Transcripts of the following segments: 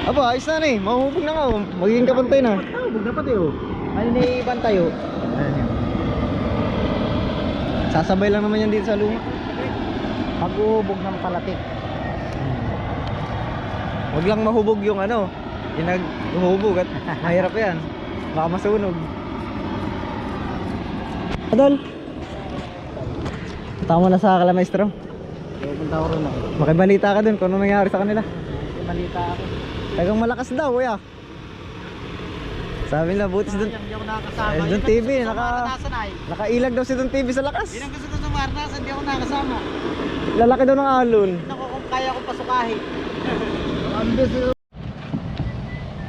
Aba, ayos na eh. Mahuhubog na nga oh. Magiging kapantay na. Hubog na pati oh. Ano na ibang tayo? Ayan yun. Sasabay lang naman yan dito sa luma. Pag-uhubog ng palatik. Huwag lang mahubog yung ano, yung nag-uhubog at mahirap yan. Baka masunog. Adol, tama na sa Kalamaestro. Pupunta ko rin ako. Makibalita ka dun kung ano nangyari sa kanila. Malita ako. Tagang malakas daw kuya. Sabi nila butis dun. Hindi ako nakakasama. Dun TV, Maranasan ay. nakailag daw si dun TV sa lakas. Yun ang gusto ko sa maranasan, hindi ako nakakasama. Lalaki daw ng alon. Naku, kung kaya ko pasukahin. Ang busy.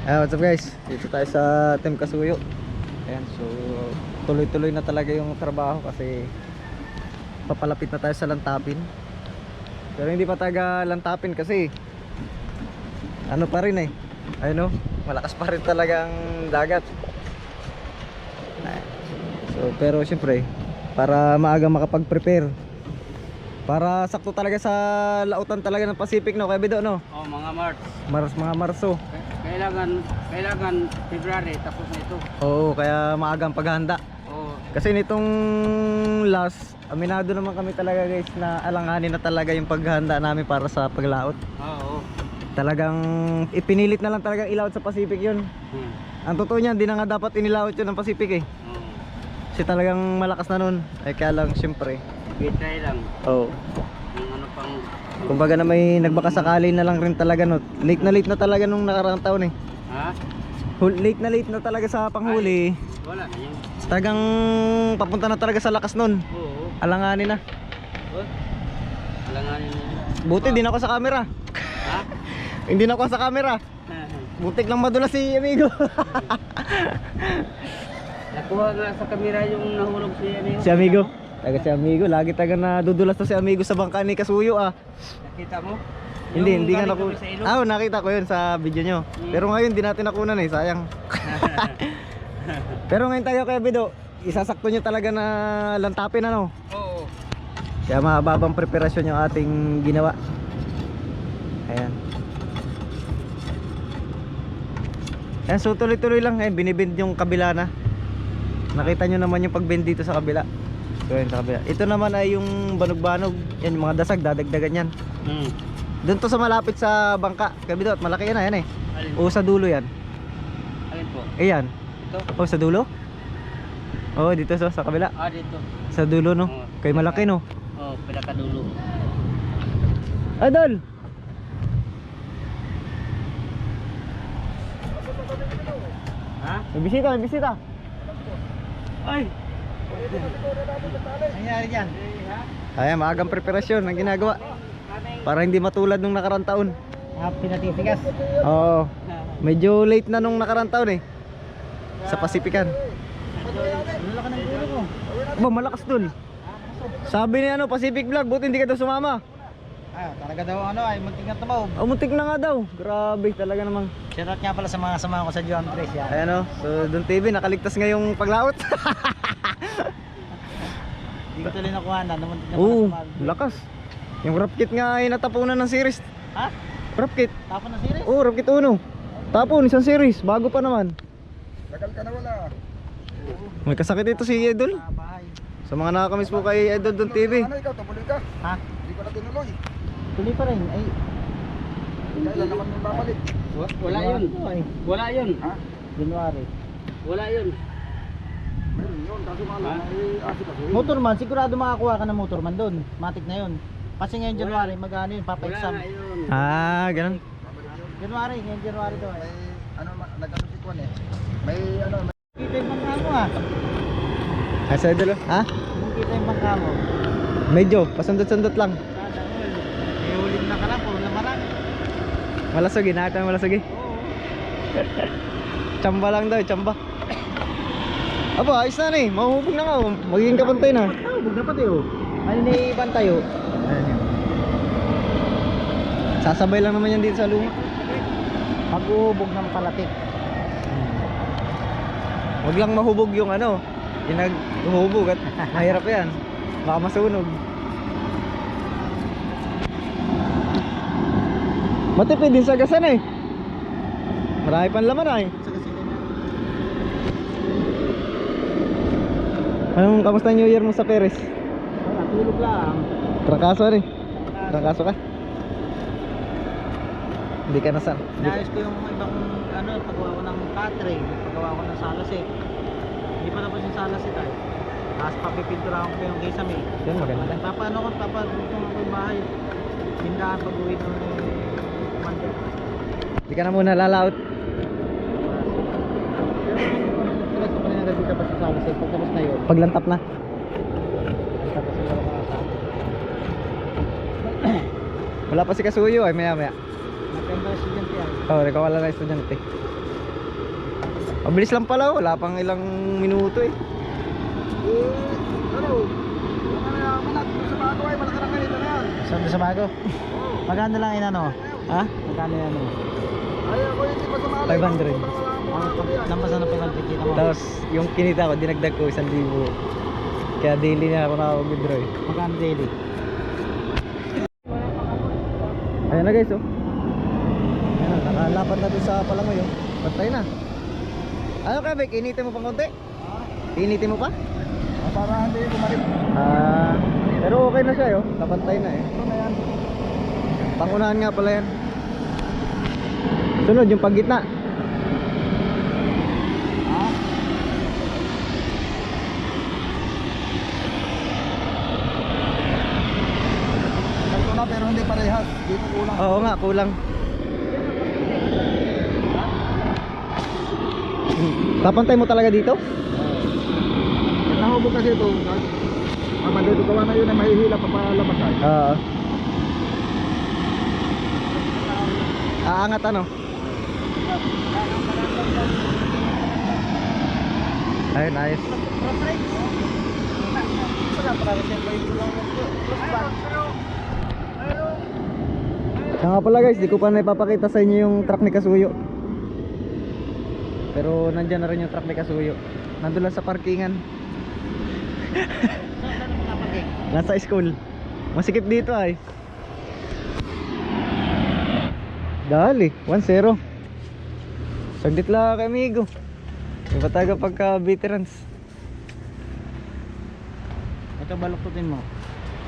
What's up guys? Dito tayo sa Team Kasuyo. Ayan, so tuloy-tuloy na talaga yung trabaho kasi papalapit na tayo sa Lantapin. Pero hindi pa taga Lantapin kasi ano pa rin eh. Ayun oh, malakas pa rin talagang dagat. So pero syempre para maaga makapag-prepare. Para sakto talaga sa lautan talaga ng Pacific no, kaya Bido no? Oh, mga March. Mga Marso. Kailangan February tapos na ito. Oo, kaya maagang paghahanda. Oh. Kasi nitong last, aminado naman kami talaga guys na alanganin na talaga yung paghahanda namin para sa paglaot. Oo. Talagang ipinilit na lang talagang ilaot sa Pacific yun. Ang totoo niyan, di na nga dapat inilaot yun ng Pacific eh. Kasi talagang malakas na nun. Eh kaya lang syempre. Bitray lang. Oo. Yung ano pang Kumbaga na may nagbakasakali na lang rin talaga no. Late na talaga nung nakaraang taon eh. ha? Late na talaga sa panghuli. Wala na yun. Talagang papunta na talaga sa lakas nun. Oo. Alanganin na. Oh. Alanganin na yun. Buti din ako sa camera. Ha? Hindi na ako sa camera. Butik lang madulas si amigo. Nakuha nga sa kamera yung nahulog Si amigo. Si amigo, lagi taga nadudulas to si amigo sa bangka ni Kasuyo ah. Nakita mo? Hindi nga galing naku. kami sa ilog? Nakita ko 'yun sa video nyo. Pero ngayon di natin nakunan eh, sayang. Pero ngayon tayo kaya Bido, isasakto nyo talaga na Lantapin ano. Oo. Kaya mahababang preparasyon yung ating ginawa. Ayan. Ayan, so tuloy-tuloy lang eh, binibend yung kabila na. Nakita nyo naman yung pagbend dito sa kabila. So yun sa kabila. Ito naman ay yung banog-banog. Yan yung mga dasag, dadagdagan yan. Doon to sa malapit sa bangka. Kabidot, malaki yan na yan eh. Alin? O sa dulo yan. Alin po? Ayan. Ito? O sa dulo? O dito sa kabila. Ah, dito. Sa dulo no. Oo. Kay malaki no. Oh, pinakadulo. Adol! Ha? May bisita. Ay! Nangyari dyan? Ayan, maagang preparasyon ang ginagawa. Para hindi matulad nung nakarang taon. Pinatitigas. Oo. Medyo late na nung nakarang taon eh. Sa Pasifikan. Lulaka ng gulo ko. Aba, malakas dun. Sabi ni Pacific Vlog, buti hindi ka daw sumama. Talaga daw ay magtingat na ba? Muntik na nga daw. Grabe talaga namang. Shoutout nga pala sa mga kasama ko sa John Andres yan. Ayan o, so Don TV nakaligtas ngayong paglaot. Hindi ko tuloy nakuha na. Namuntik na Oo, pala lakas. Yung rap kit nga ay natapunan ng series. Ha? Rap kit. Tapon na series? Oo, rap kit 1. Tapon, isang series, bago pa naman. Tagal ka na wala. May kasakit ito si Idol. Bahay. Sa mga nakakamiss po kay Idol Don TV. Ano ikaw, tuloy ka? Ha? Hindi ko na tinuloy. Tuloy pa rin. Ay, Kailan naman yung babalik? wala yun. Wala yun. Ha? January. Wala yun. Meron yun, kaso nga lang, ay kasi. Motorman, sigurado makakuha ka ng motorman doon. Matik na yun. Kasi ngayon January, mag-ano yun, papa-exam. Ganun. January, ngayon January daw May, eh. ano, nag-ano si Kwan eh. May, ano, Kita yung bangka mo ah. Sa Idol ha? Kung kita yung bangka mo. Medyo, pasundot-sundot lang. Sana all. Eh, ulit na ka lang, puro lamarang. Malasugi, nakita mo malasugi. Oo. Tsamba lang daw, tsamba. Aba, ayos na eh, mahuhubog na nga oh. Magiging kapantay na. Hubog na pati oh. Ano na ibang tayo? Ayan yun. Sasabay lang naman yan dito sa luma. Pag-uhubog ng palatik. Huwag lang mahubog yung ano, yung nag-uhubog at mahirap yan. Baka masunog. Matipid din sa gasan eh. Marami pang laman ay. Sa gasolina. Anong kamusta New Year mo sa Perez? Wala, tulog lang. Trakaso rin. Trakaso ka? Hindi ka nasa. Naayos ko yung ibang ano, paggawa ko ng catering, paggawa ko ng salasit. Hindi pa tapos yung salasit ay. Tapos papipinturahan ko yung kisame. Yan maganda. Papaano ko, papagutong ako yung bahay. Tindahan pag-uwi ng Monday. Hindi ka na muna lalaot. Gusto ko na yung gabi tapos yung salasit. Pagtapos na yun. Paglantap na. Tapos siguro ko nasa. Wala pa si Kasuyo ay maya maya. Napenda estudyante yan. Oh, ikaw wala na estudyante. Mabilis lang pala, wala pang ilang minuto eh. Ano? Yung ano yung manat sa bago ay malaki na ganito na yan. Saan sa bago? Magkano lang inano? Ha? Magkano yan ano? Ay ako yung di pa sa malay. 500. Lampasan na penalty kita mo. Tapos yung kinita ko, dinagdag ko 1,000. Kaya daily na ako nakapag-withdraw eh. Magkano daily? Ayan na guys oh. Ayan na, nakalapat na doon sa palangoy oh. Pantay na. Ano ka Bek, initin mo pang konti? Initin mo pa? Para hindi kumalit. Pero okay na siya oh. Napantay na eh. Ito na yan. Pangunahan nga pala yan. Sunod yung paggitna. Ito na pero hindi parehas. Dito kulang. Oo nga, kulang. Papantay mo talaga dito? Yung nahubog kasi ito. Dito gawa na yun ay mahihila pa palabas ay. Oo. Aangat ano? Ayun, ayos. Kaya nga pala guys, di ko pa naipapakita sa inyo yung truck ni Kasuyo. Pero nandyan na rin yung truck ni Kasuyo. Nandun lang sa parkingan. Nasa school. Masikip dito ay. Dali, 1-0. Saglit lang kay amigo. Iba taga pagka veterans. Ito baluktutin mo.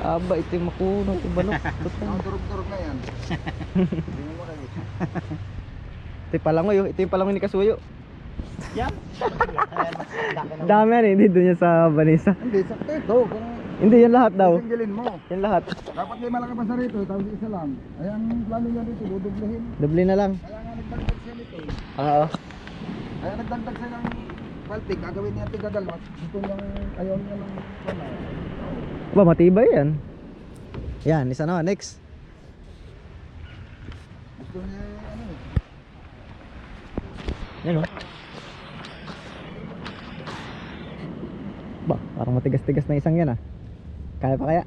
Aba, ito yung makuno. Ito balok. Ang turog-turog na yan. Hindi mo makikita. Ito yung palangoy. Ito yung palangoy ni Kasuyo. Yan. Dami yan eh. Hindi doon yan sa Vanessa. Hindi, sakto ito. Kung Hindi, yan lahat daw. singilin mo. Yan lahat. Dapat may malaki pa sa rito. Tapos isa lang. Ayan, plano niya dito. Dudublehin. Doble na lang. Kaya nga nagdagdag siya nito. Oo. Kaya nagdagdag siya ng palpig. Gagawin niya tigadalmas. Gusto niyang ayaw niya ng wala. Ba, matibay yan. Yan, isa na. Next. Gusto niya ano eh. Yan o. Ba, parang matigas-tigas na isang yan ah. Kaya pa kaya?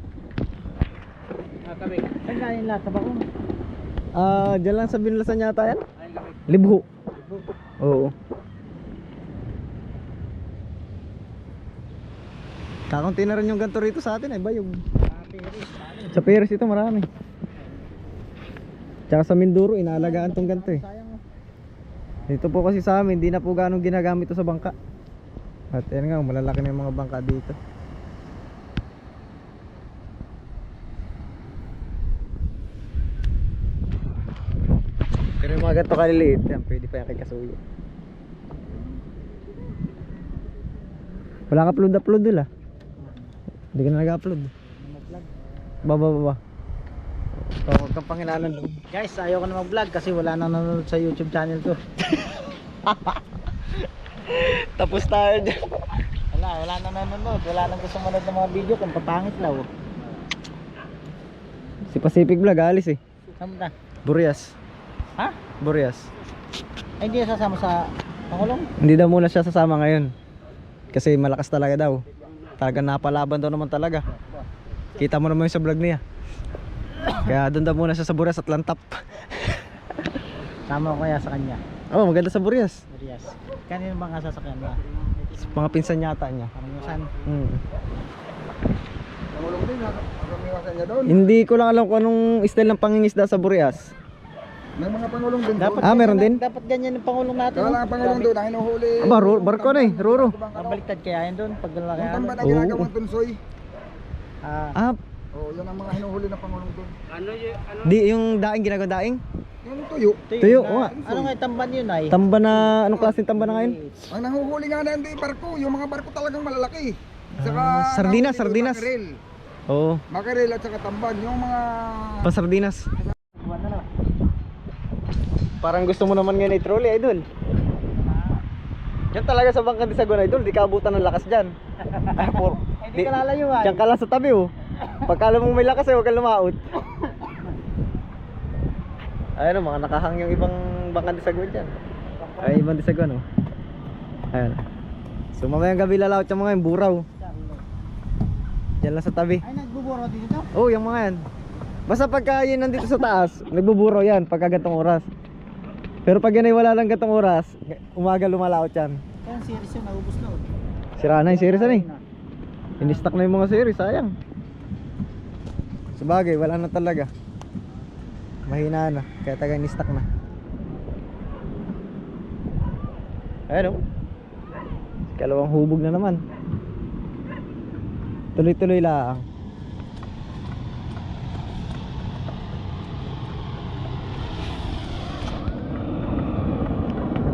Saan galing lahat? Sa bakong? Diyan lang sa binlasan yata yan. Libho. Oo. Kakunti na rin yung ganito rito sa atin eh, bayog. Sa Perez ito marami. Tsaka sa Mindoro, inaalagaan tong ganito eh. Dito po kasi sa amin, hindi na po ganong ginagamit ito sa bangka. At yan nga, malalaki na yung mga bangka dito. Pero yung mga ganito kaliliit, yan, pwede pa yan kay Kasuyo. Wala ka upload nila. Hindi ka na nag-upload. Baba. So, huwag kang panginalan doon. Guys, ayoko na mag-vlog kasi wala nang nanonood sa YouTube channel ko. Tapos tayo dyan. Wala nang nanonood. Wala nang gusto manood ng mga video kung papangit lang. Si Pacific Vlog, alis eh. Saan na? Burias. Ha? Burias. Ay, hindi na sasama sa Pangulong? Hindi daw muna siya sasama ngayon. Kasi malakas talaga daw. Talagang napalaban daw naman talaga. Kita mo naman yung sa vlog niya. Kaya doon daw muna siya sa Burias at Lantap. Sama ko kaya sa kanya. Oh, maganda sa Burias. Marias. Kanino bang sasakyan niya? Mga pinsan yata niya. Kamusan? Nangulong din. Nakamiwasan niya doon. Hindi ko lang alam kung anong style ng pangingisda sa Burias. May mga pangulong din Dapat doon. Meron din? Dapat ganyan yung pangulong natin. Kaya lang ang pangulong doon, ang hinuhuli. Aba, barko na eh, ruro. Mabaliktad kaya yun doon pag lalaki Yung tamba na Oo. ginagawang tunsoy. Ah, Oh, yan ang mga hinuhuli ng pangulong doon. Di yung daing, ginagawa daing? Yung tuyo. Tuyo, oo nga. Ano nga tamban yun ay? Tamba na, anong klaseng tamba na ngayon? Ang nahuhuli nga na hindi barko, yung mga barko talagang malalaki. Saka Sardinas, nahuli doon sardinas. Makarel. Oo, Makarel at saka tamban, yung mga pasardinas. Parang gusto mo naman ngayon i-trolley, idol. Yan talaga sa Bangka de Saguan, idol, di ka abutan ng lakas dyan. Hindi ka lalayuan. Diyan ka lang sa tabi, oh. Pagkala mong may lakas, huwag kang lumaot. Ayun, mga nakahang yung ibang Bangka de Saguan dyan. Ay, ibang de Saguan, oh. Ayun. So mamayang gabi lalaot yung mga yung buraw. Diyan lang sa tabi. Ay, nagbuburo dito? Oh, yung mga yan. Basta pagka yun nandito sa taas, nagbuburo yan pagka gantong oras. Pero pag yan ay wala lang gantong oras, umaga lumalaot yan. Kaya series yun, naubos na. Sira na yung series na eh. In-stock na yung mga series, sayang. Sabagay, wala na talaga. Mahina na, kaya taga in-stock na. Ayun oh. Kalawang hubog na naman. Tuloy-tuloy lang.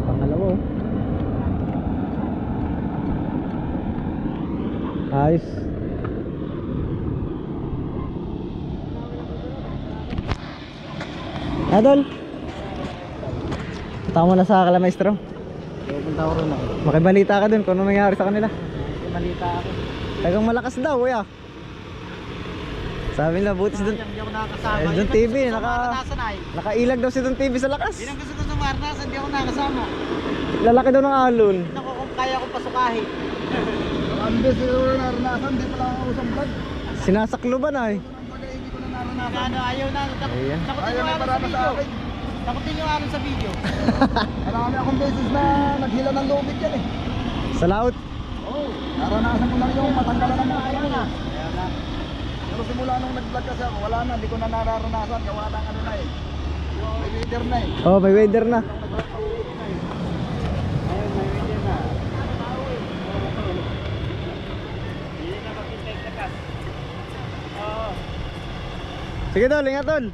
Pangalawa oh. Ayos. Adol. Punta mo na sa Kalamaestro. Pupunta ko rin ako. Makibalita ka dun kung ano nangyari sa kanila. Malita ako. Tagang malakas daw, kuya. Sabi nila, butis dun. Hindi ako nakakasama. Eh, dun TV, Maranasan ay. nakailag daw si dun TV sa lakas. Yun ang gusto ko sa Maranasan, hindi ako nakasama. Lalaki daw ng alon. Ako kung kaya kong pasukahin. ang best yung naranasan, di pala ako sa vlog. Sinasakluban ay. Ang bagay, hindi ko na naranasan. Ano, ayaw na. Ayan. Takutin Ayaw yung na araw sa marami sa video. akin. Takutin yung araw sa video. Marami akong beses na naghila ng lubid yan eh. Sa laot. Oo. Naranasan ko lang yung matanggalan ng mga ayaw na. Pero simula nung nag-vlog kasi ako, wala na, hindi ko na nararanasan. Gawa ng ano na eh. May leader na eh. Oh, may weather na. Sige tol, ingat tol.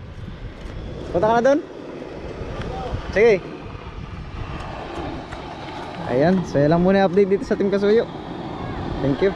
Punta ka na doon? Sige. Ayan, so yan lang muna yung update dito sa Team Kasuyo. Thank you.